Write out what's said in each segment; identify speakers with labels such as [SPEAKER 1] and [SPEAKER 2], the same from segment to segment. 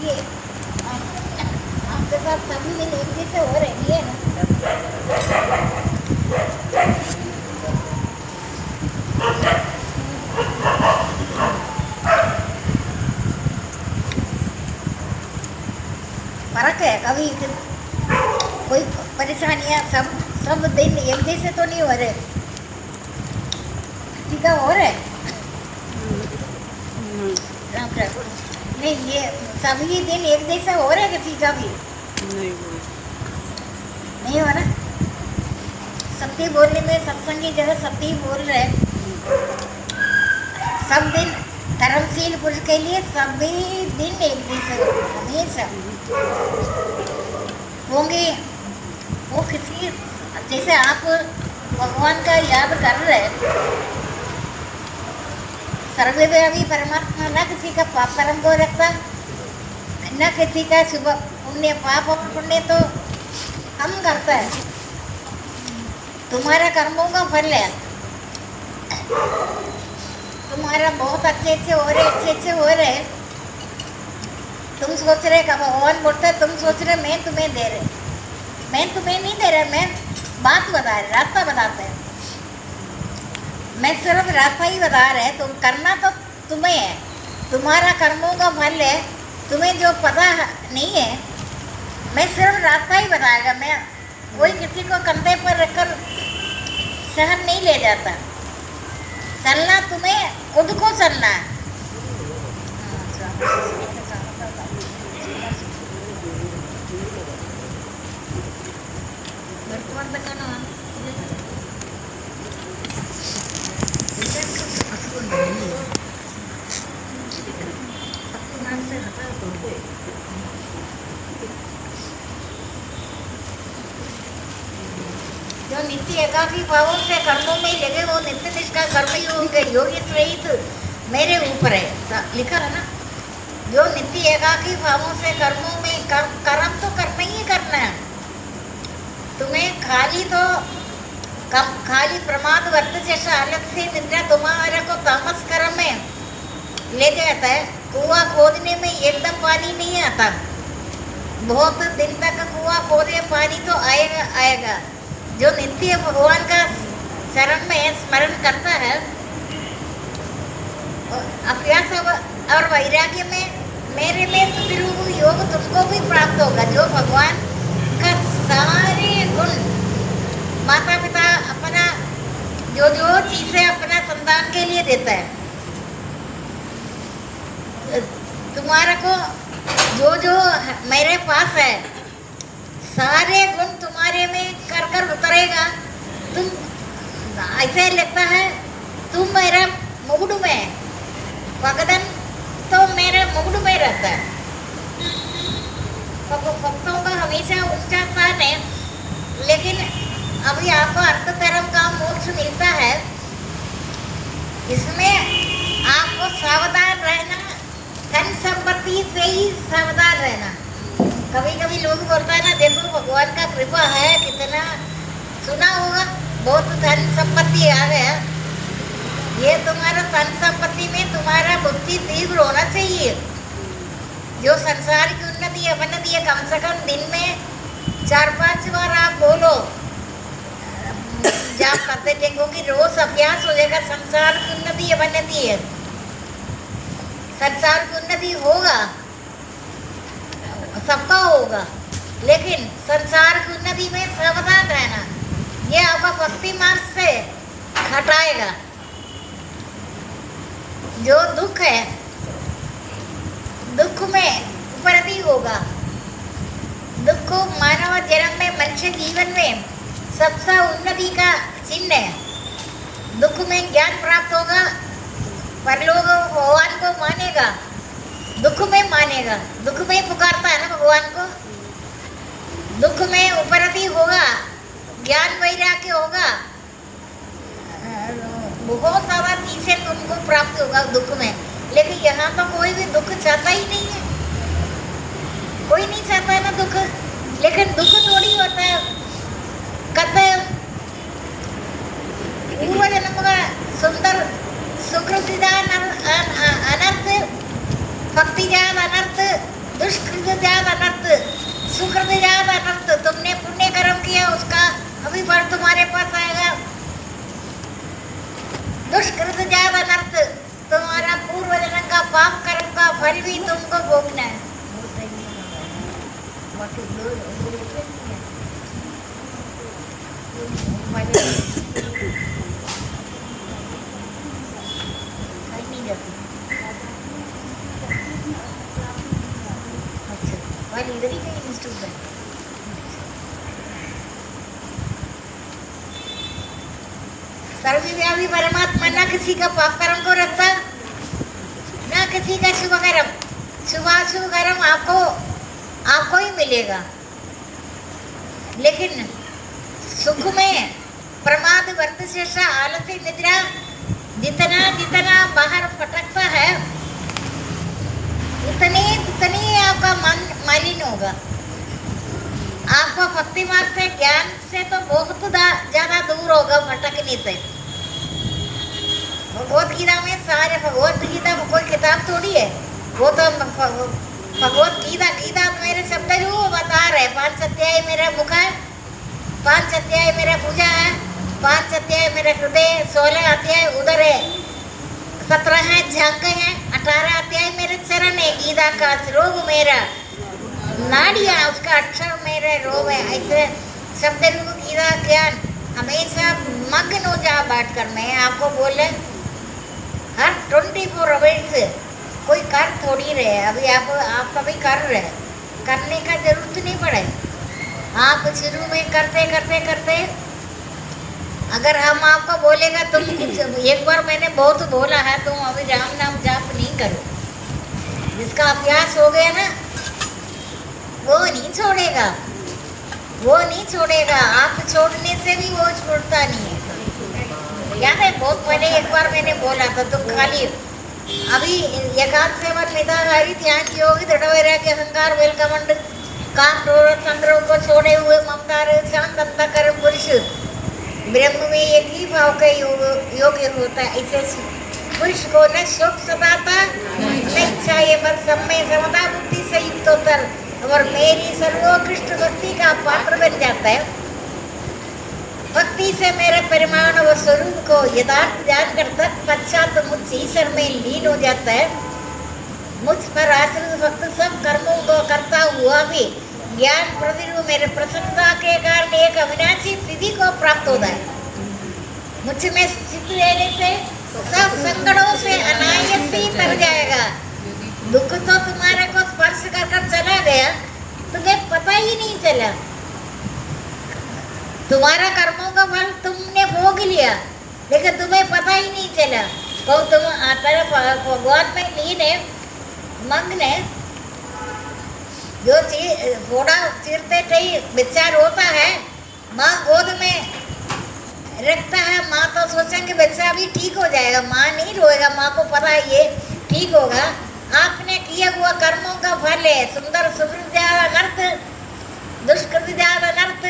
[SPEAKER 1] ये आपके साथ सभी दिन एक जैसे हो रही है ना। फर्क है कभी कोई परेशानियां सब सब दिन एक जैसे तो नहीं हो रहे, किसी का हो रहा है। राम राम। नहीं ये सभी दिन एक जैसा हो रहा है, किसी का भी नहीं हो रहा। सत्य बोलने में सत्संगी जगह सत्य ही बोल रहे हैं। सब दिन धर्मशील पुरुष के लिए सभी दिन एक जैसे हमेशा होंगे। वो किसी जैसे आप भगवान का याद कर रहे हैं, सर्वव्यापी परमात्मा न किसी का पाप कर्म को रखता, न किसी का शुभ पुण्य पाप और पुण्य तो हम करता है। तुम्हारा कर्मों का फल है। तुम्हारा बहुत अच्छे अच्छे हो रहे। तुम सोच रहे का भगवान बोलता है, तुम सोच रहे मैं तुम्हें दे रहे, मैं तुम्हें नहीं दे रहा, मैं बात बता रहे, रास्ता बताते हैं। मैं सिर्फ रास्ता ही बता रहे, तुम करना तो तुम्हें है, तुम्हारा कर्मों का फल है। तुम्हें जो पता नहीं है, मैं सिर्फ रास्ता ही बताएगा। मैं कोई किसी को कंधे पर रखकर शहर नहीं ले जाता। चलना तुम्हें खुद को चलना है। जो नित्य एकाकी भावों से कर्मों में लगे, वो नित्य निष्ठा कर्म योग योगी रहित मेरे ऊपर है, लिखा है ना। जो नित्य एकाकी भावों से कर्मों में कर्म तो करना ही करना है। तुम्हें खाली प्रमाद वर्त जैसा हालत से निद्रा तुम्हारे को तामस कर्म में ले जाता है। कुआं खोदने में एकदम पानी नहीं आता, बहुत दिन तक कुआं खोदे पानी तो आएगा आएगा। जो नित्य भगवान का शरण में स्मरण करता है, अभ्यास और वैराग्य में मेरे में सुदृढ़ योग तुमको भी प्राप्त होगा। जो भगवान का सारे गुण माता पिता अपना जो चीजें अपना संतान के लिए देता है, तुम्हारा को जो मेरे पास है सारे गुण तुम्हारे में कर कर उतरेगा। तुम ऐसे लगता है तुम मेरा मुकुट में, भगदन तो मेरे मुकुट में रहता है। भक्तों का हमेशा ऊंचा स्थान है, लेकिन अभी आपको अर्थ धर्म का मोक्ष मिलता है। इसमें आपको सावधान रहना, धन संपत्ति से ही सावधान रहना। कभी कभी लोग बोलता है ना, देखो भगवान का कृपा है, कितना सुना होगा, बहुत धन संपत्ति आ गया। ये तुम्हारा धन संपत्ति में तुम्हारा बुद्धि तीव्र होना चाहिए। जो संसार की उन्नति अवनति है, कम से कम दिन में 4-5 बार आप बोलो, जाप करते देखोगे, रोज अभ्यास हो जाएगा। संसार की उन्नति अवनति है, संसार की उन्नति होगा, सबका होगा, लेकिन संसार की उन्नति में सावधान रहना। ये आपका भक्ति मार्ग से हटाएगा। जो दुख है, दुख में उपरति होगा। दुख मानव जन्म में, मनुष्य जीवन में सबसे उन्नति का चिन्ह है। दुख में ज्ञान प्राप्त होगा, परलोक भगवान को मानेगा, दुख में मानेगा, दुख में पुकारता है ना भगवान को। दुख में उपरति होगा, ज्ञान वैराग्य होगा, बहुत सारा चीजें तुमको प्राप्त होगा दुख में। लेकिन यहाँ तो कोई भी दुख चाहता ही नहीं है, कोई नहीं चाहता है ना दुख। लेकिन दुख थोड़ी होता है, कहते पूर्व जन्म का सुंदर सुकृतिदान अनर्थ, भक्तिदान अनर्थ, दुष्कृत जात अनर्थ, सुकृत जात अनर्थ। तुमने पुण्य कर्म किया उसका अभी फल तुम्हारे पास आएगा। दुष्कृत जात अनर्थ, तुम्हारा पूर्व जन्म का पाप कर्म का फल भी तुमको भोगना है। इधर ही कहीं इंस्टीट्यूट है। सर्वव्यापी परमात्मा ना किसी का पाप कर्म को रखता, ना किसी का शुभ कर्म। शुभाशुभ कर्म आपको ही मिलेगा, लेकिन सुख में प्रमाद वर्त शेषा आलसी निद्रा जितना जितना बाहर भटकता है उतनी आपका मन मलिन होगा। आपको भक्ति मार्ग से ज्ञान से तो बहुत ज्यादा दूर होगा भटकने से। भगवत गीता में सारे, भगवत गीता कोई किताब थोड़ी है, वो तो भगवत गीता मेरे शब्द जो बता रहे। 5 अध्याय मेरा मुख है, 5 अध्याय मेरा पूजा है, 5 अध्याय मेरा हृदय, 16 अध्याय उधर है, 17 है झांक है, 18 अध्याय मेरे चरण है। गीता का रोग मेरा नाड़िया, उसका अक्षर मेरे रोग है। ऐसे शब्द रूप गीता ज्ञान हमेशा मग्न हो जा बैठ कर। मैं आपको बोले हर 24 आवर्स कोई कर थोड़ी रहे। अभी आप कभी कर रहे, करने का जरूरत नहीं पड़े। आप शुरू में करते करते करते अगर हम आपको बोलेगा तुम कुछ, एक बार मैंने बहुत बोला है तुम अभी राम नाम जाप नहीं करो, जिसका अभ्यास हो गया ना वो नहीं छोड़ेगा, वो नहीं छोड़ेगा। आप छोड़ने से भी वो छोड़ता नहीं है। याद है बहुत पहले एक बार मैंने बोला था तुम खाली अभी एकांत सेवन निदाहारी ध्यान योगी दृढ़ वैराग्य अहंकार वेलकमंड काम क्रोध संग्रह को छोड़े हुए ममता शांत अंतःकरण पुरुष ब्रह्म में एक ही भाव का योग्य होता है। ऐसे पुरुष को न शोक सताता न इच्छा, ये बस सब में समता बुद्धि से युक्त होता और मेरी सर्वोत्कृष्ट भक्ति का पात्र बन जाता है। भक्ति से मेरे परिमाण व स्वरूप को यथार्थ जानकर तत्पश्चात मुझ ईश्वर में लीन हो जाता है। मुझ पर आश्रित भक्त सब कर्मों को करता हुआ भी ज्ञान प्रतिरूप मेरे प्रसन्नता के कारण एक अविनाशी सिद्धि को प्राप्त होता है। मुझ में स्थित रहने से सब संकटों से अनायास ही तर जाएगा। दुख तो तुम्हारे को स्पर्श कर चला गया, तुम्हें पता ही नहीं चला। तुम्हारा कर्मों का फल तुमने भोग लिया, लेकिन तुम्हें पता ही नहीं चला। तो तुम भगवान में लीन है, मग्न है। जो घोड़ा चिरते ही विचार होता है, माँ गोद में रखता है, माँ तो सोचेंगे बच्चा भी ठीक हो जाएगा, माँ नहीं रोएगा, माँ को पता है ये ठीक होगा। आपने किया हुआ कर्मों का फल है। सुंदर सुकृत ज्यादा अनर्थ, दुष्कृत ज्यादा अनर्थ,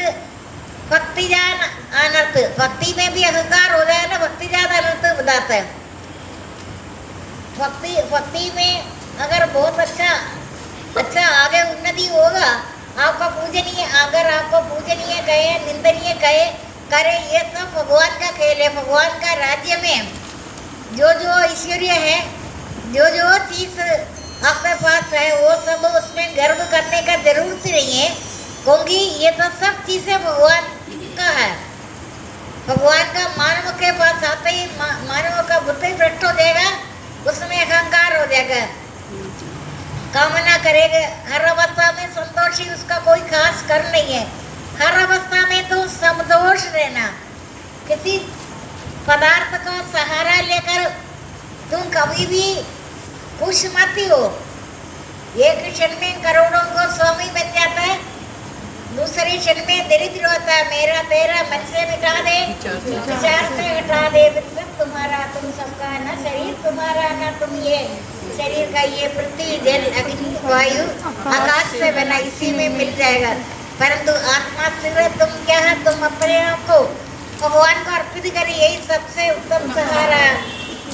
[SPEAKER 1] भक्ति ज्यादा अनर्थ। भक्ति में भी अहंकार हो जाए ना, भक्ति ज्यादा अनर्थ बताता है। भक्ति में अगर बहुत अच्छा आगे उन्नति होगा, आपका पूजनीय, अगर आपको पूजनीय कहे, निंदनीय कहे करे, ये सब भगवान का खेल है। भगवान का राज्य में जो ऐश्वर्य है, जो चीज आपके पास है, वो सब उसमें गर्व करने का जरूरत नहीं है, क्योंकि ये तो सब चीजें भगवान का है। भगवान का मानव के पास आते ही मानव का बुद्धि भ्रष्ट हो जाएगा, उसमें अहंकार हो जाएगा, कामना करेगा। हर अवस्था में संतोषी उसका कोई खास कर नहीं है। हर अवस्था में तो समदोष रहना। किसी पदार्थ का सहारा लेकर तुम कभी भी खुश मत हो। एक क्षण में करोड़ों को स्वामी बन जाता है, दूसरे क्षण में दरिद्र होता है। मेरा तेरा मन से मिटा दे, विचार से हटा दे, सब तुम्हारा तुम सबका, न शरीर तुम्हारा न तुम ये शरीर का, ये पृथ्वी जल अग्नि वायु आकाश से बना, इसी में मिल जाएगा। परंतु आत्मा से तुम क्या है, तुम अपने आप को भगवान को अर्पित करिए, यही सबसे उत्तम सहारा।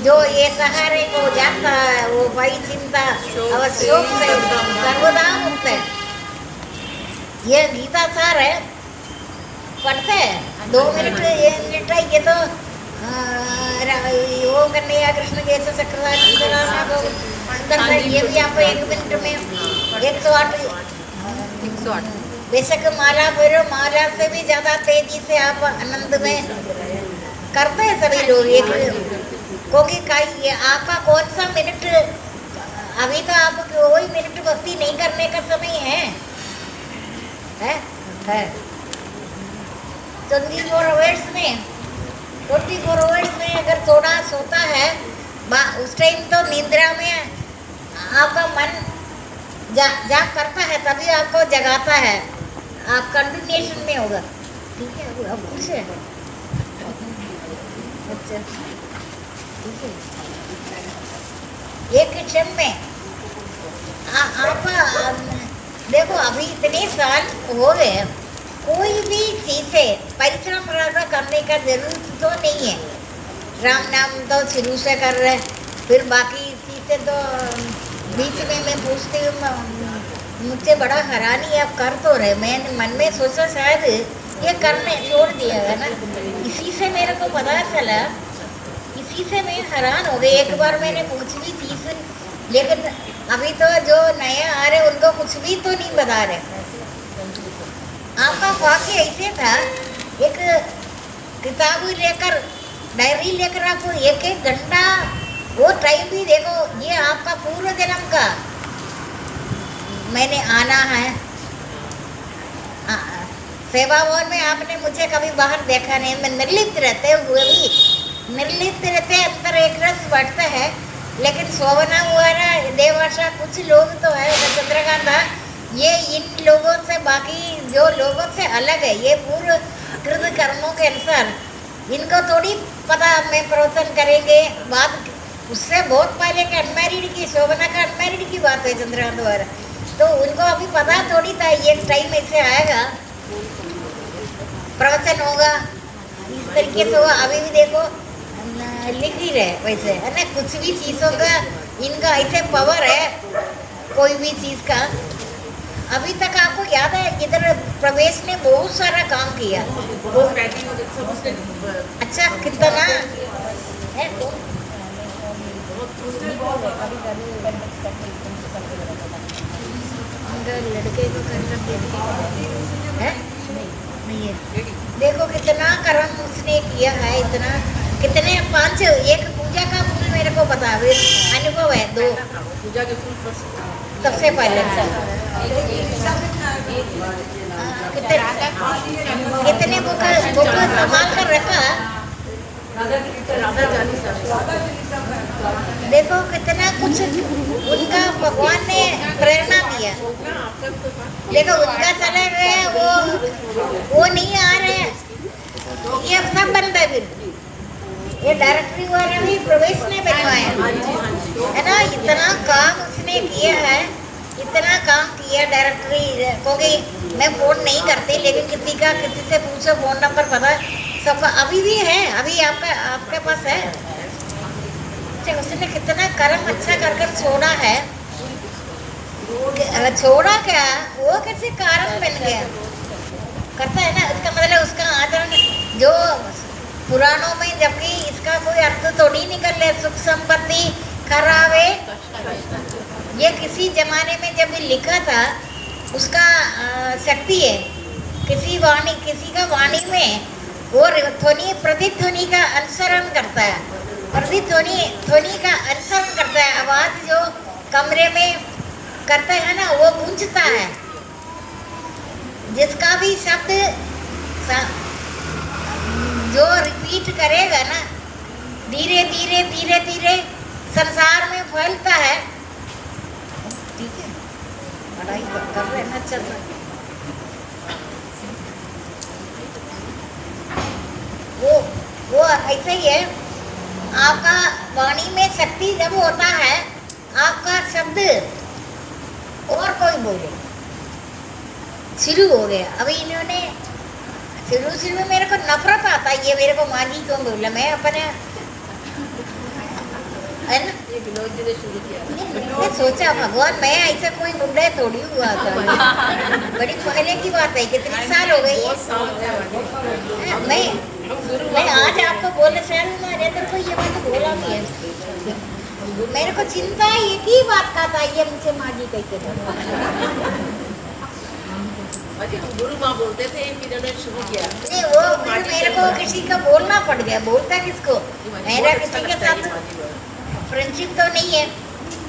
[SPEAKER 1] जो ये सहारे को जाता है वो भाई चिंता और शोक से सर्वदा मुक्त है। ये गीता सार है, पढ़ते हैं 2 मिनट, ये मिनट है ये तो वो करने या कृष्ण के ऐसे चक्र ये भी आपको 1 मिनट में 108 बेशक माला भरो, माला से भी ज्यादा तेजी से आप आनंद में करते हैं सभी लोग। एक क्योंकि ये आपका कौन सा मिनट, अभी तो आप कोई मिनट भक्ति नहीं करने का समय है? 24 आवर्स में अगर थोड़ा सोता है उस टाइम तो निद्रा में आपका मन जाग करता है, तभी आपको जगाता है, आप कंटिन्यूएशन में होगा। ठीक है, अब कुछ है अच्छा ठीक है। एक क्षण में आप देखो, अभी इतने साल हो गए, कोई भी चीज से परिश्रम करने का जरूरत तो नहीं है। राम नाम तो शुरू से कर रहे, फिर बाकी चीजें तो बीच में मैं पूछती हूँ, मुझे बड़ा हैरानी आप कर तो रहे। मैंने मन में सोचा शायद ये करने छोड़ दिया है ना, इसी से मेरे को पता चला, इसी से मैं हैरान हो गई। एक बार मैंने कुछ भी चीज, लेकिन अभी तो जो नए आ रहे उनको कुछ भी तो नहीं बता रहे। आपका वाक्य ऐसे था, एक किताब लेकर, डायरी लेकर आपको 1-1 घंटा वो टाइम भी देखो, ये आपका पूर्व जन्म का मैंने आना है। सेवा भवन में आपने मुझे कभी बाहर देखा नहीं, मैं निर्लिप्त रहते हुए भी, निर्लिप्त रहते अंदर एक रस बढ़ता है, लेकिन शोभना हुआ ना देवाशा कुछ लोग तो है, चंद्रकांता, ये इन लोगों से, बाकी जो लोगों से अलग है, ये पूर्व कृत कर्मों के अनुसार, इनको थोड़ी पता में प्रवचन करेंगे बात, उससे बहुत पहले के अनमैरिड की, शोभना का अनमैरिड की बात है चंद्रकांत द्वारा, तो उनको अभी पता थोड़ी था ये टाइम ऐसे आएगा, प्रवचन होगा इस तरीके से होगा। अभी भी देखो लिख ही रहे वैसे है ना, कुछ भी चीज़ों का इनका ऐसे पावर है, कोई भी चीज़ का। अभी तक आपको याद है इधर प्रवेश ने बहुत सारा काम किया, अच्छा कितना है तो लड़के को है नहीं है। देखो कितना कर्म उसने किया है, इतना कितने 5 एक पूजा का फूल मेरे को बता, अनुभव है 2
[SPEAKER 2] पूजा के फूल
[SPEAKER 1] सबसे पहले कितने बुक संभाल कर रखा, देखो कितना कुछ उनका भगवान ने प्रेरणा दिया, लेकिन उनका चले गए, वो नहीं आ रहे, ये सब बंद है। फिर ये डायरेक्टरी वाले भी प्रवेश ने बनवाया है ना, इतना काम उसने किया है, इतना काम किया डायरेक्टरी, क्योंकि मैं फोन नहीं करती, लेकिन किसी से पूछो फोन नंबर पता सबका, अभी भी है, अभी आपके पास है। उसने कितना कर्म अच्छा कर छोड़ा है, छोड़ा क्या, वो कैसे कारण बन गया करता है ना, इसका मतलब उसका आचरण जो पुराणों में, जबकि इसका कोई अर्थ तो नहीं निकल रहा, सुख संपत्ति खराबे, ये किसी जमाने में जब लिखा था उसका शक्ति है, किसी का वाणी में वो ध्वनि प्रतिध्वनि का अनुसरण करता है, प्रतिध्वनि का अनुसरण करता है, आवाज जो कमरे में करता है ना वो गूंजता है, जिसका भी शब्द जो रिपीट करेगा ना धीरे धीरे संसार में फैलता है। ठीक है, पढ़ाई कर रहे हैं अच्छा सा, वो ऐसे ही है। आपका वाणी में शक्ति जब होता है, आपका शब्द और कोई बोले शुरू हो गया। अभी इन्होंने शुरू में मेरे को नफरत आता है, ये मेरे को माँ जी क्यों बोला, मैं अपने है ना।
[SPEAKER 2] ये विनोद जी ने शुरू किया था।
[SPEAKER 1] मैंने सोचा भगवान मैं ऐसा कोई बुढ़ा थोड़ी हुआ था। बड़ी पहले की बात है, कितने साल हो गई
[SPEAKER 2] बहुत साल से
[SPEAKER 1] है। मैं आज आपको बोलने शायद नरेंद्र को ये बात बोला भी है। मेरे को चिंता एक ही बात का था, ये मुझे माँ जी कैसे
[SPEAKER 2] अरे हम गुरु माँ बोलते थे, इन्होंने शुरू किया।
[SPEAKER 1] नहीं वो मेरे को किसी का बोलना पड़ गया। बोलता किसको, मेरा किसी के साथ फ्रेंडशिप तो नहीं है,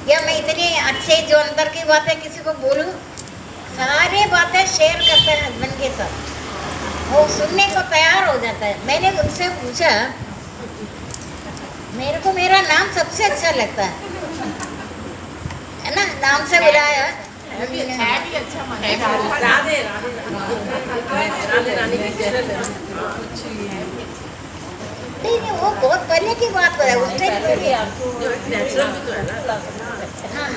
[SPEAKER 1] या मैं इतने अच्छे जो अंदर की बातें किसी को बोलूं। सारे बातें शेयर करते हैं हस्बैंड के साथ, वो सुनने को तैयार हो जाता है। मैंने उनसे पूछा, मेरे को मेरा नाम सबसे अच्छा लगता है ना, नाम से बुलाया।
[SPEAKER 2] भी अच्छा माना राधे राधे रानी की चेहरे
[SPEAKER 1] नहीं वो बहुत पहले की बात है, उस टाइम पे भी।
[SPEAKER 2] नेचुरल भी तो है ना।
[SPEAKER 1] हाँ हाँ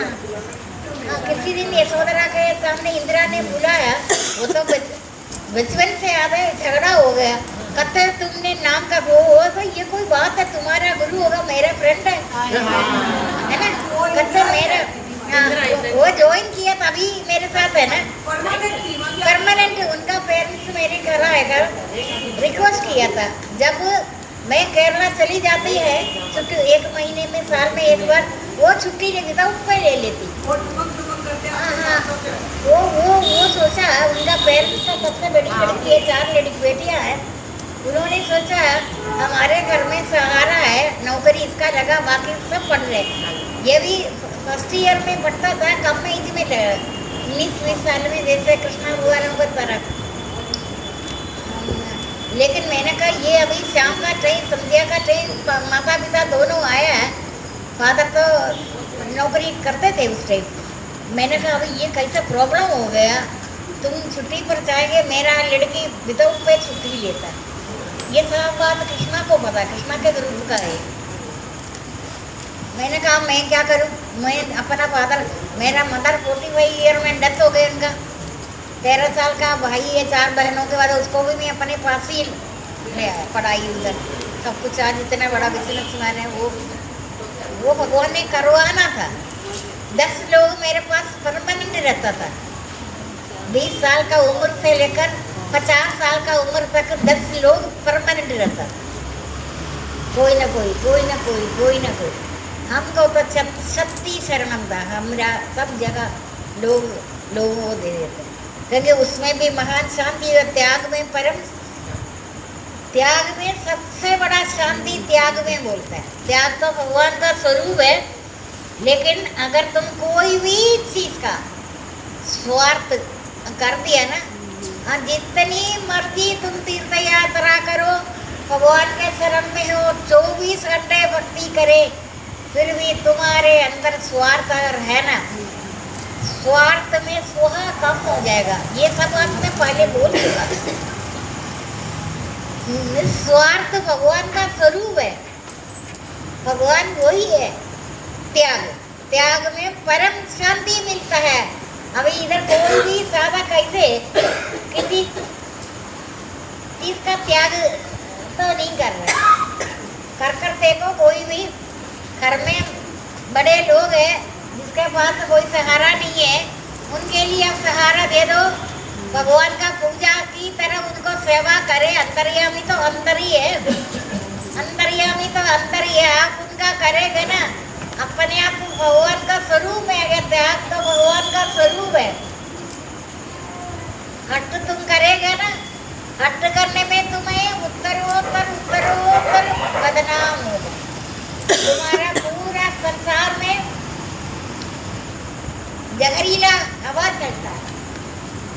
[SPEAKER 1] हाँ, किसी दिन यशोधरा के सामने इंदिरा ने बुलाया, वो तो बचपन से याद है, झगड़ा हो गया। कहते तुमने नाम का वो तो ये कोई बात है, तुम्हारा गुरु होगा, मेरा फ्रेंड है ना। कहते मेरा वो ज्वाइन किया तभी मेरे साथ है ना, परमानेंट। उनका पेरेंट्स मेरे घर आएगा, रिक्वेस्ट किया था। जब मैं केरला चली जाती है छुट्टी, 1 महीने में, साल में एक बार वो छुट्टी लेती था, उसको ले लेती। हाँ हाँ, वो सोचा उनका पेरेंट्स का सबसे बड़ी लड़की है, 4 बेटियां हैं। उन्होंने सोचा हमारे घर में सहारा है, नौकरी इसका लगा, बाकी सब पढ़ रहे। ये भी फर्स्ट ईयर में पढ़ता था, कम एज में 19-20 साल में, जैसे कृष्णा हुआ नंबर तरह। लेकिन मैंने कहा ये अभी शाम का ट्रेन, संध्या का ट्रेन, माता पिता दोनों आया है। फादर तो नौकरी करते थे उस टाइम। मैंने कहा अभी ये कैसा प्रॉब्लम हो गया, तुम छुट्टी पर जाएंगे, मेरा लड़की विदाउट पे छुट्टी लेता है। ये सब बात कृष्णा को पता, कृष्णा के ग्रुप का है। मैंने कहा मैं क्या करूं, मैं अपना फादर, मेरा मदर 45 ईयर में डेथ हो गई उनका। 13 साल का भाई है, 4 बहनों के बाद उसको भी मैं अपने पास ही ले आया, पढ़ाई उधर सब कुछ। आज इतना बड़ा बिजनेस मैन है वो भगवान ने करवाना था। 10 लोग मेरे पास परमानेंट रहता था। 20 साल का उम्र से लेकर 50 साल का उम्र तक 10 लोग परमानेंट रहता था। कोई ना कोई, कोई ना कोई, कोई ना कोई। हमको तो शक्ति शरणम था, हमारा सब जगह लोगों को दे देते, क्योंकि उसमें भी महान शांति है। त्याग में परम, त्याग में सबसे बड़ा शांति त्याग में बोलता है। त्याग तो भगवान का स्वरूप है, लेकिन अगर तुम कोई भी चीज का स्वार्थ कर दिया ना, जितनी मर्जी तुम तीर्थ यात्रा करो, भगवान के शरण में हो, 24 घंटे भक्ति करे, फिर भी तुम्हारे अंदर स्वार्थ अगर है ना, स्वार्थ में सोहा कम हो जाएगा। ये सब बात मैं पहले बोल चुका। स्वार्थ भगवान का स्वरूप है, भगवान वही है। त्याग, त्याग में परम शांति मिलता है। अभी इधर कोई भी साधक कैसे किसी चीज का त्याग तो नहीं कर रहा। कर देखो, कोई भी घर में बड़े लोग हैं जिसके पास कोई सहारा नहीं है, उनके लिए आप सहारा दे दो। भगवान का पूजा की तरह उनको सेवा करे। अंतर्यामी तो अंदर ही है, अंतर्यामी तो अंदर ही है। आप उनका करेंगे ना, अपने आप भगवान का स्वरूप है। अगर त्याग तो भगवान का स्वरूप है। हट तुम करेगा ना, हट करने में तुम्हें उत्तरोत्तर बदनाम होगा। तुम्हारा पूरा संसार में जहरीला हवा चलता है।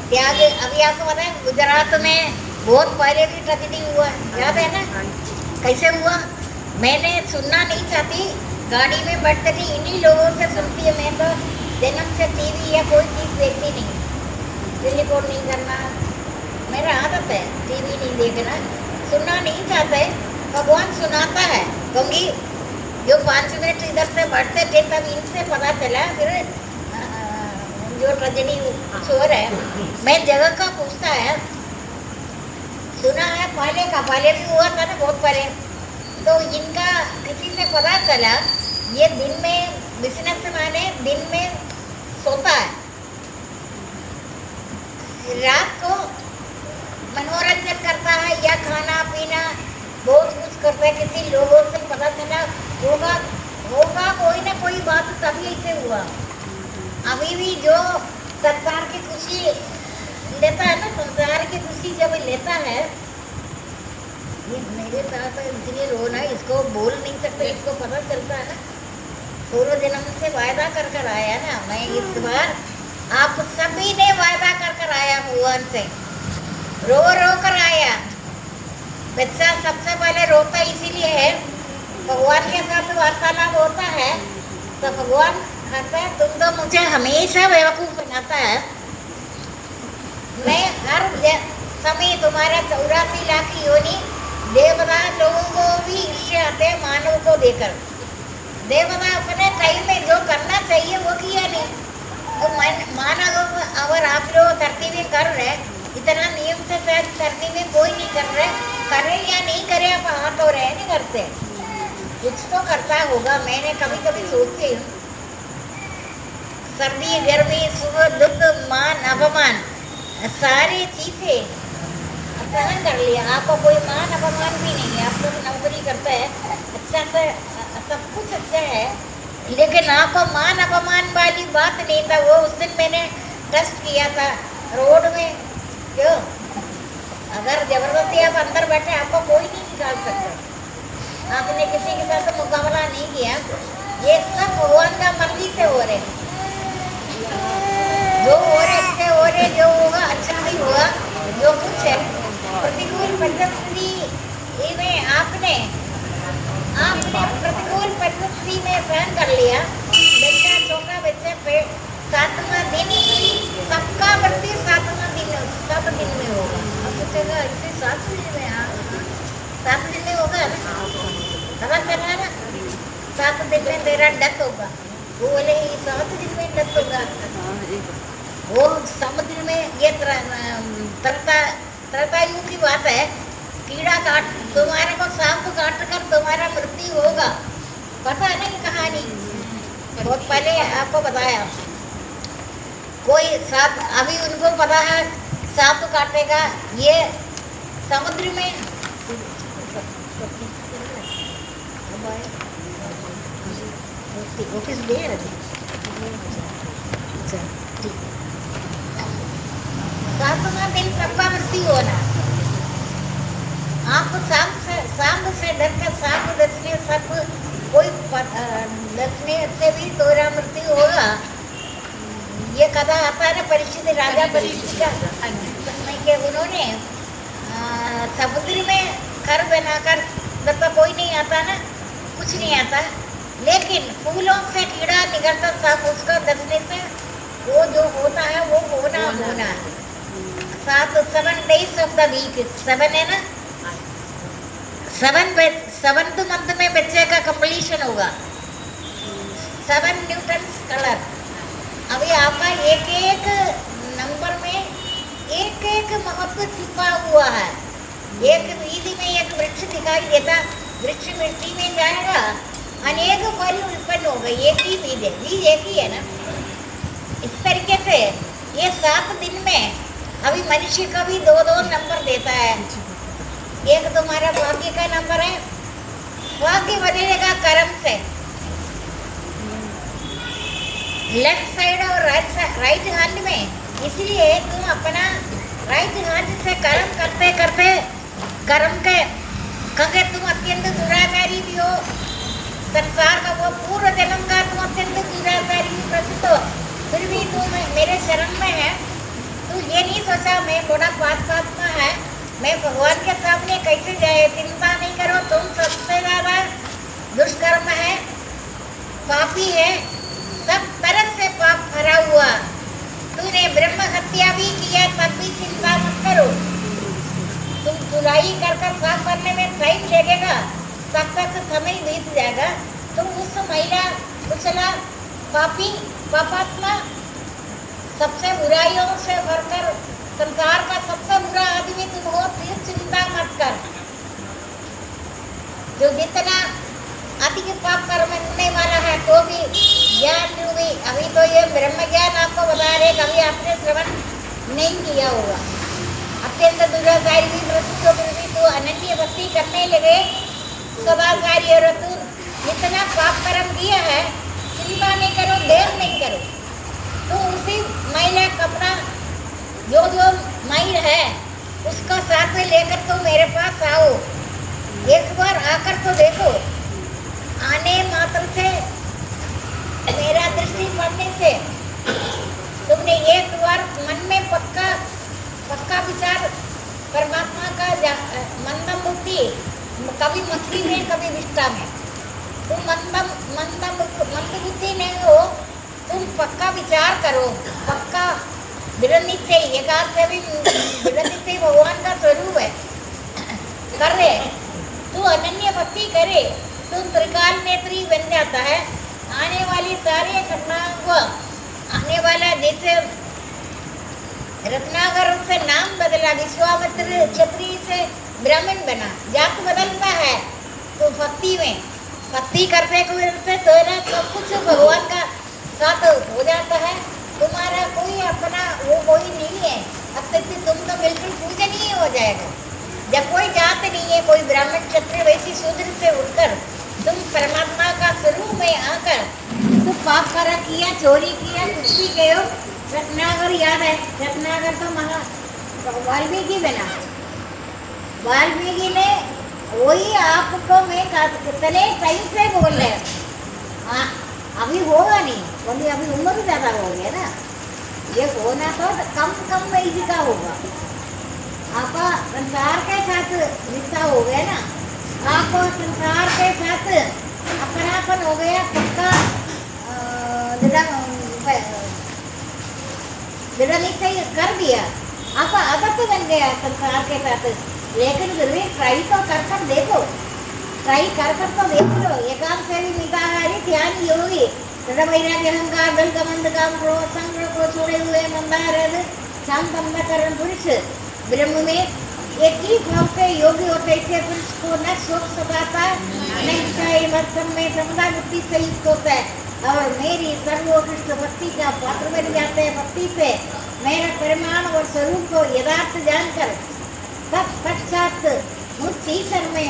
[SPEAKER 1] त्याग, अभी आपको पता है गुजरात में बहुत पहले भी ट्रेजेडी हुआ, याद है ना? कैसे हुआ मैंने सुनना नहीं चाहती, गाड़ी में बैठते नहीं, इन्हीं लोगों से सुनती है। मैं तो जन्म से टीवी या कोई चीज़ देखती नहीं, रिपोर्ट नहीं करना मेरा आदत है, टीवी नहीं देखना, सुनना नहीं चाहते। भगवान सुनाता है, क्योंकि जो 5 मिनट इधर से बैठते थे तब इनसे पता चला। फिर जो ट्रेजेडी शोर है, मैं जगह का पूछता है, सुना है पहले का, पहले भी हुआ था ना बहुत पहले। तो इनका किसी से पता चला ये दिन में बिजनेस माने दिन में सोता है, रात को मनोरंजन करता है या खाना पीना बहुत कुछ करता है। किसी लोगों से पता चला होगा होगा कोई ना कोई बात तभी ऐसे हुआ। अभी भी जो संसार की खुशी लेता है ना, संसार की खुशी जब लेता है, ये मेरे साथ इसलिए रोना, इसको बोल नहीं सकते, इसको पता चलता है ना। पूर्व जन्म से वायदा कर कर आया ना, मैं इस बार आप सभी ने वायदा कर कर आया भगवान से, रो रो कर आया। बच्चा सबसे पहले रोता इसीलिए है, भगवान के साथ वार्तालाप होता है तो भगवान कहता है तुम तो मुझे हमेशा बेवकूफ़ बनाता है। मैं हर समय तुम्हारा 84 लाख योनि देवता लोगों को भी ईर्ष्या आते हैं मानव को देकर। देवता अपने टाइम में जो करना चाहिए वो किया नहीं, तो मानव अगर आप लोग धरती में कर रहे, इतना नियम से शायद धरती में कोई नहीं कर रहे, करे या नहीं करे आप हाथ हो रहे नहीं करते, कुछ तो करता होगा। मैंने कभी कभी सोचती हूँ, सर्दी गर्मी सुख दुख मान अपमान सारी चीज़ें सहन कर लिया, आपको कोई मान अपमान भी नहीं है। आप लोग नौकरी करते हैं, अच्छा से सब कुछ अच्छा है, लेकिन आपको मान अपमान वाली बात नहीं था। वो उस दिन मैंने टेस्ट किया था रोड में, क्यों अगर जबरदस्ती आप अंदर बैठे आपको कोई नहीं निकाल सकता, आपने किसी के साथ मुकाबला नहीं किया, ये सब भगवान का मर्जी से हो रहे, जो हो रहे अच्छे हो रहे, जो होगा अच्छा ही होगा। जो कुछ है प्रतिकूल परिस्थिति में आपने प्रतिकूल परिस्थिति में सहन कर लिया। बच्चा छोटा बच्चा पे 7वां दिन सबका मृत्यु 7वां दिन 7 दिन में होगा। अब सोचेगा ऐसे 7 दिन में, हाँ 7 दिन में होगा ना, पता चला ना 7 दिन में तेरा डेथ होगा। वो बोले 7 दिन में डेथ होगा, वो समुद्र में ये तरतायु की बात है, कीड़ा काट तुम्हारे को सांप काट कर तुम्हारा मृत्यु होगा, पता नहीं कहानी बहुत पहले आपको बताया। कोई सांप अभी उनको पता है सांप काटेगा, ये समुद्र में ऑफिस गए अच्छा ठीक। 7वां दिन सबका मृत्यु होना, आपको सांप से डर कर सांप डसने सब कोई डसने से भी तोरा मृत्यु होगा। ये कथा आता है ना परीक्षित राजा परीक्षित का समय के, उन्होंने समुद्र में घर बनाकर, जब तक कोई नहीं आता ना कुछ नहीं आता, लेकिन फूलों से कीड़ा निकलता सांप उसका डसने से वो जो होता है वो होना होना। 7 days ऑफ द वीक, 7 है ना, 7th मंथ में बच्चे का कंप्लीशन होगा। 7 न्यूटन्स कलर, अभी आपका एक एक नंबर में एक एक महत्व छिपा हुआ है। एक वीधि में एक वृक्ष दिखाई देता, वृक्ष मिट्टी में जाएगा, अनेक फल उत्पन्न होगा, एक ही बीज है, बीज एक ही है ना। इस तरीके से ये 7 दिन में अभी मनुष्य का भी 2-2 नंबर देता है। एक तुम्हारा भाग्य का नंबर है, भाग्य बनेगा कर्म से, लेफ्ट साइड और राइट हैंड में। इसलिए तुम अपना राइट हैंड से कर्म करते करते कर्म के अगर तुम अत्यंत दुराचारी भी हो, संसार का वो पूर्व जन्म का तुम अत्यंत दुराचारी भी प्रसिद्ध हो, फिर भी तुम मेरे शरण में है। तू ये नहीं सोचा मैं बड़ा पापात्मा है, मैं भगवान के सामने कैसे जाए, चिंता नहीं करो, तुम सबसे ज़्यादा दुष्कर्म है, पापी है, सब तरह से पाप भरा हुआ। तूने ब्रह्म हत्या भी किया तब भी चिंता मत करो, तुम धुलाई कर साफ करने में टाइम लगेगा, तब तक समय बीत जाएगा। तुम उस महिला कुचला पापी पापात्मा सबसे बुराइयों से भरकर संसार का सबसे बुरा आदमी तुम हो, फिर चिंता मत कर। जो जितना आदि के पाप कर्म करने वाला है तो भी ज्ञान दूंगी। अभी तो ये ब्रह्म ज्ञान आपको बता रहे, कभी आपने श्रवण नहीं किया होगा। अत्यंत दुराचारी भी तो अनन्य भक्ति करने लगे, सदाचारी और तू इतना पाप कर्म किया है, चिंता नहीं करो, देर नहीं करो। तो उसी मैला कपड़ा जो मैल है उसका साथ में लेकर तो मेरे पास आओ, एक बार आकर तो देखो। आने मात्र से मेरा दृष्टि पड़ने से तुमने एक बार मन में पक्का विचार परमात्मा का मंदम बुद्धि, कभी मछली में कभी विष्ठा में, तुम मंद बुद्धि नहीं हो, तुम पक्का विचार करो, पक्का दृढ़ निश्चय, एकाग्र भी दृढ़ निश्चय भगवान का स्वरूप है, कर रहे तू अनन्य भक्ति करे, तुम त्रिकाल नेत्री बन जाता है। आने वाली सारी घटनाओं को आने वाला, जैसे रत्नाकर से नाम बदला, विश्वामित्र क्षत्रिय से ब्राह्मण बना, जात बदलता है तो भक्ति में भक्ति करते तो ना सब कुछ भगवान का साथ हो जाता है। तुम्हारा कोई अपना वो कोई नहीं है, अस्तित्व तुम तो बिल्कुल पूजनीय हो जाएगा। जब कोई जात नहीं है, कोई ब्राह्मण क्षत्रिय वैसी शूद्र से उठकर तुम परमात्मा का स्वरूप में आकर तो पाप करा किया, चोरी किया, कुछ भी कहो। रत्नाकर याद है, रत्नाकर तो महा वाल्मीकि बना, वाल्मीकि ने वही आपको मैं कितने टाइम से बोल रहे, अभी होगा नहीं, बोली अभी उम्र भी ज़्यादा हो गया ना, ये होना तो कम एज का होगा। आपका संसार के साथ रिश्ता हो गया ना, आपको संसार के साथ अपनापन हो गया, पक्का दृढ़ निश्चय कर दिया, आपका आदत बन गया संसार के साथ। लेकिन फिर भी ट्राई तो कर देखो, ट्राई कर तो देख लो। एकांत से भी मिताहारी ध्यान योगी, दृढ़ वैराग्य अहंकार दल कमंड काम क्रोध संग्रह को छोड़े हुए मंदार शांत अंधकरण पुरुष ब्रह्म में एक ही भाव के योगी होते, ऐसे पुरुष को न शोक सताता न इच्छा में समदा बुद्धि से युक्त होता है और मेरी सर्वोत्कृष्ट भक्ति का पात्र बन जाते हैं। भक्ति से मेरा परिमाण और स्वरूप को यथार्थ जानकर तत्पश्चात मुझसे में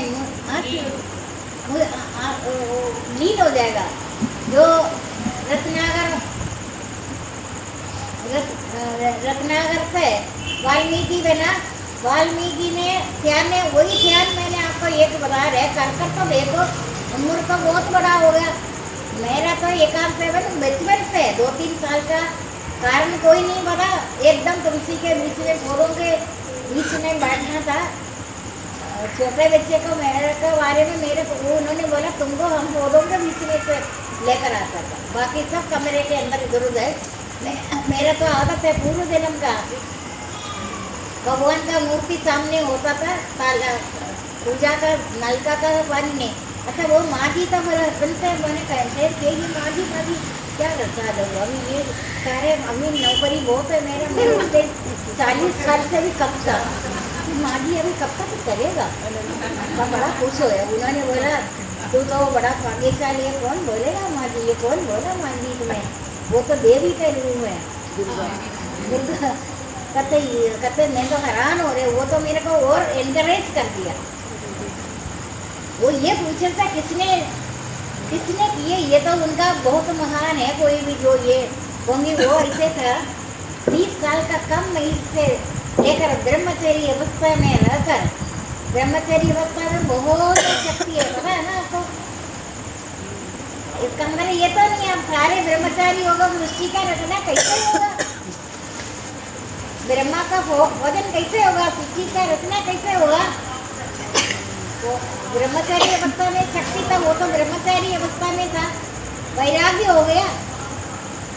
[SPEAKER 1] लीन हो जाएगा। जो रत्नाकर से वाल्मीकि बना, वाल्मीकि ने ध्यान है, वही ध्यान मैंने आपको एक बता रहे, कर तो देखो। उम्र तो बहुत बड़ा हो गया, मेरा तो एकांत सेवन बचपन से 2-3 साल का, कारण कोई नहीं पता, एकदम तुलसी के बीच में पौधों के बीच में बैठना था। छोटे बच्चे को मेरे के बारे में मेरे वो उन्होंने बोला तुमको हम पौधों के बीच में से लेकर आता था, बाकी सब कमरे के अंदर इधर उधर। मेरा तो आदत है पूर्व जन्म का, भगवान का मूर्ति सामने होता था, पूजा का नलका का पानी नहीं। अच्छा वो माँ जी तो मेरे हस्बैंड से मैंने कही माँ जी क्या करता है लोग, अभी ये सारे अभी नौकरी बहुत है, मेरे 40 साल से भी कम था। माँ जी अभी कब तक करेगा, सब बड़ा खुश हो गया। उन्होंने बोला तू तो बड़ा भाग्यशाली है, कौन बोलेगा माँ जी, ये कौन बोला माँ जी तुम्हें, वो तो देवी का रूप है दुर्गा। कहते मैं तो हैरान हो रहे, वो तो मेरे को और एनकरेज कर दिया। वो ये पूछा था किसने किए, ये तो उनका बहुत महान है, कोई भी जो ये होंगे वो ऐसे था। 20 साल का कम इससे लेकर ब्रह्मचर्य अवस्था में रहकर, ब्रह्मचर्य अवस्था में बहुत शक्ति है, पता है ना आपको। इसका मतलब ये तो नहीं आप सारे ब्रह्मचारी होगा, सृष्टि का रचना कैसे होगा, ब्रह्मा का भोजन कैसे होगा, सृष्टि का रचना कैसे होगा। तो ब्रह्मचारी अवस्था में शक्ति था, वो तो ब्रह्मचारी अवस्था में था। वैराग्य हो गया,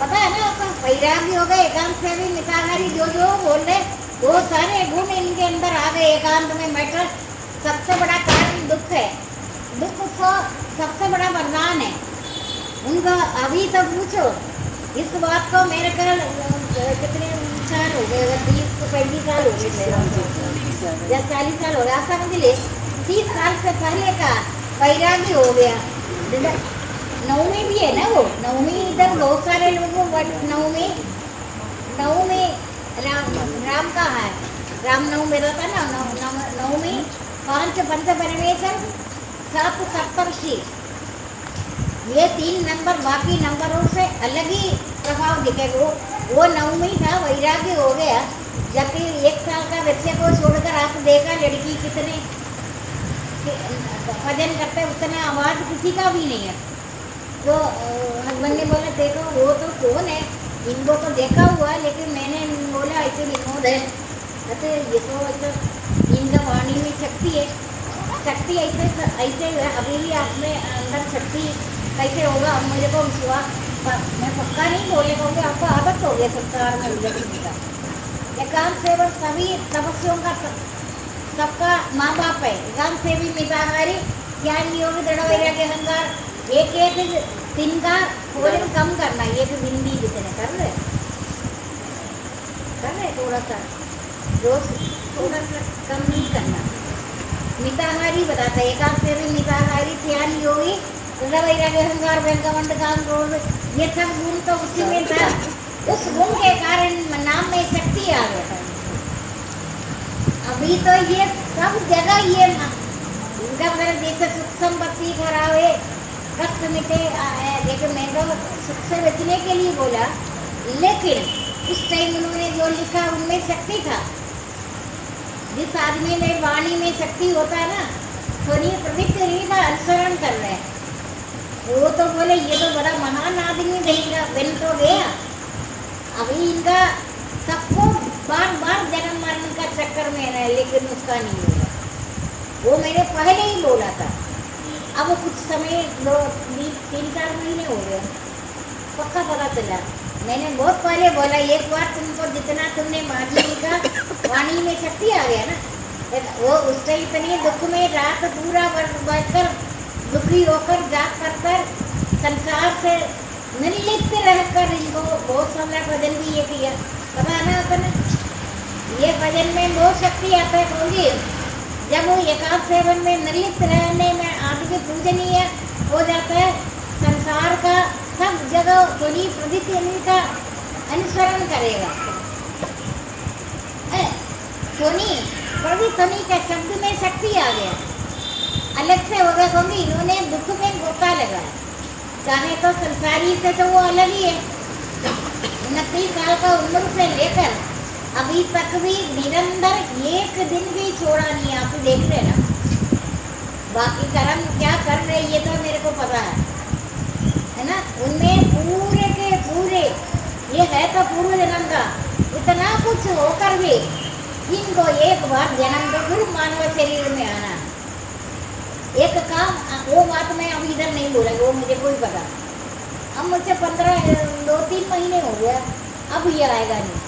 [SPEAKER 1] पता है ना आपको, वैराग्य हो गए, एकांत से भी मिताहारी जो बोल रहे वो सारे गुण इनके अंदर आ गए। एकांत में बैठकर सबसे बड़ा कारण दुख है, दुख को सबसे बड़ा वरदान है उनका। अभी तो पूछो इस बात को, मेरे कल कितने साल हो गए, 30-35 साल हो गए, या 40 साल हो गया, समझ ले 30 साल से पहले का वैराग्य हो गया। इधर नवमी भी है ना, वो नवमी इधर बहुत सारे लोगों बट नवमी नवमी राम का है, रामनवमी रहता ना, नवमी 5 पंच परमेश्वर 7 सप्तर्षि, ये 3 नंबर बाकी नंबरों से अलग ही प्रभाव दिखेगा। वो नवमी था, वैराग्य हो गया, जबकि 1 साल का बच्चे को छोड़कर आप देखा लड़की कितने भजन करते, उतना आवाज़ किसी का भी नहीं है। तो हस्बैंड ने बोला देखो वो तो कौन है, इनको तो देखा हुआ, लेकिन मैंने बोला ऐसे विनोद है, अरे ये तो ऐसा इनका वाणी में शक्ति है, शक्ति ऐसे ऐसे अभी भी आप में अंदर शक्ति कैसे होगा, अब मुझे को विश्वास, मैं पक्का नहीं बोले क्योंकि आपको आदत हो गया संसार में उलझने का। एकांत सेवक सभी तपस्वियों का सबका माँ बाप है, एकांत सेवी मिताहारी ज्ञान योग दृढ़ वैराग्य अहंकार, एक दिन का भोजन कम करना, एक बिंदी जितने कर रहे थोड़ा सा रोज थोड़ा सा कम नहीं करना। मिताहारी बताता है, एकांत सेवी मिताहारी ध्यान योगी दृढ़ वैराग्य अहंकार व्यंगमंड काम क्रोध, ये सब गुण तो उसी में था, उस गुण के कारण नाम में शक्ति आ गया। अभी तो ये सब जगह ये इनका मतलब जैसे सुख संपत्ति खराबे कष्ट मिटे, लेकिन मैं तो सुख से बचने के लिए बोला, लेकिन उस टाइम उन्होंने जो लिखा उनमें शक्ति था। जिस आदमी में वाणी में शक्ति होता है ना, थोड़ी प्रतिक्रिया का अनुसरण कर रहे हैं, वो तो बोले ये तो बड़ा महान आदमी रहेगा, बन तो गया। अभी इनका सबको बार बार जन्म मरण का चक्कर में है, लेकिन उसका नहीं होगा, वो मैंने पहले ही बोला था। अब कुछ समय 3-4 महीने हो गए, पक्का पता चला। मैंने बहुत पहले बोला, एक बार तुमको जितना तुमने माजी का वाणी में शक्ति आ गया ना, वो उस टाइम इतनी दुख में रात पूरा बैठकर दुखी होकर जाग कर संसार से निर्लिप्त रहकर इनको बहुत सारा भजन भी ये किया, पता है ना अपन, ये भजन में बहुत शक्ति आता है क्योंकि जब वो एकांत सेवन में निर्लिप्त रहने में आदमी पूजनीय हो जाता है, संसार का सब जगह थोड़ी प्रतिध्वनि का अनुसरण करेगा। ध्वनि प्रतिध्वनि के शब्द में शक्ति आ गया, अलग से होगा क्योंकि इन्होंने दुख में गोता लगाया, चाहे तो संसारी से तो वो अलग ही है। 29 साल का उम्र से लेकर अभी तक भी निरंतर एक दिन भी छोड़ा नहीं। आप देख रहे ना, बाकी कर्म क्या कर रहे ये तो मेरे को पता है ना, उनमें पूरे के पूरे ये है तो पूर्व जन्म का इतना कुछ होकर भी इनको एक बार जन्म तो फिर मानव शरीर में आना एक काम, वो बात मैं अभी इधर नहीं बोला, वो मुझे कोई पता। अब मुझसे 2-3 महीने हो गया, अब ये आएगा नहीं,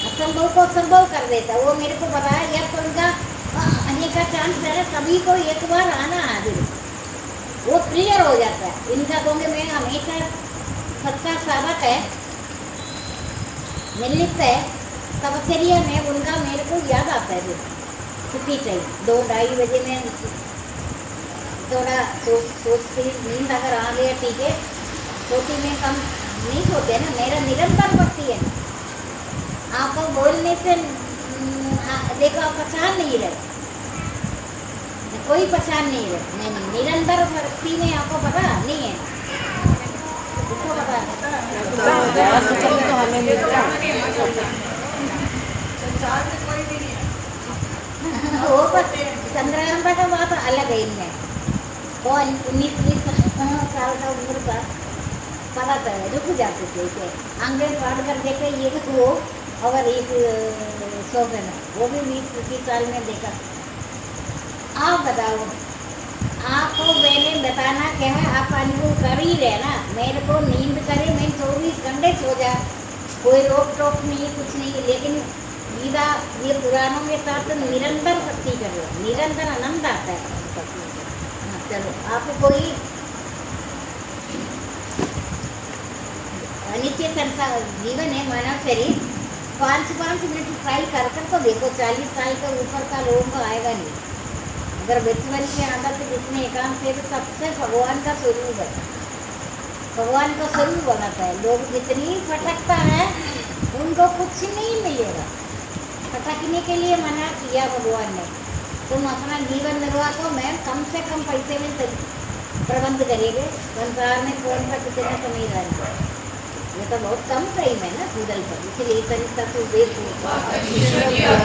[SPEAKER 1] असंभव को संभव कर देता, वो मेरे को पता है। या तो उनका आने का चांस है, सभी को एक बार आना है, वो क्लियर हो जाता है इनका। क्योंकि मैं हमेशा सच्चा साधक है, निर्लिप्त है, तपचर्या में उनका मेरे को याद आता है किसी टाइम 2-2:30 बजे में थोड़ा सोचती नींद अगर आ गया ठीक है, सोती में कम नहीं सोते ना, मेरा निरंतर भक्ति है। आपको बोलने से देखो आप पहचान नहीं रहे, कोई पहचान नहीं रहे, नहीं निरंतर भक्ति में आपको पता नहीं है, उसको पता वो चंद्रकांता का बात अलग है इनमें, वो 19-20 साल का उम्र का पता था, रुक जाते थे आंगन पाठ कर देखे ये वो, और एक सोगन वो भी 20-21 साल में देखा। आप बताओ, आपको मैंने बताना क्या है, आप अनुभव कर ही रहे ना। मेरे को नींद करे, मैं 24 घंटे सो जा, कोई रोक टोक नहीं, कुछ नहीं, लेकिन गीता ये पुराणों के साथ निरंतर भक्ति कर रहे, निरंतर आनंद आता है। चलो आपको कोई नित्य संसार जीवन है, मानव शरीर 5-5 मिनट ट्राई कर तो देखो, 40 साल के ऊपर का लोगों को आएगा नहीं, अगर बचपन की आदत जिसने एकांत से तो सबसे भगवान का स्वरूप है, भगवान का स्वरूप बनाता है। लोग जितनी भटकता है उनको कुछ नहीं मिलेगा। भटकने के लिए मना किया भगवान ने, तुम अपना जीवन निर्वाह को मैं कम से कम पैसे में प्रबंध करेंगे, संसार में कौन सा कितने समय रहेगा। ये तो बहुत कम टाइम है ना गूगल पर, इसलिए सरिता से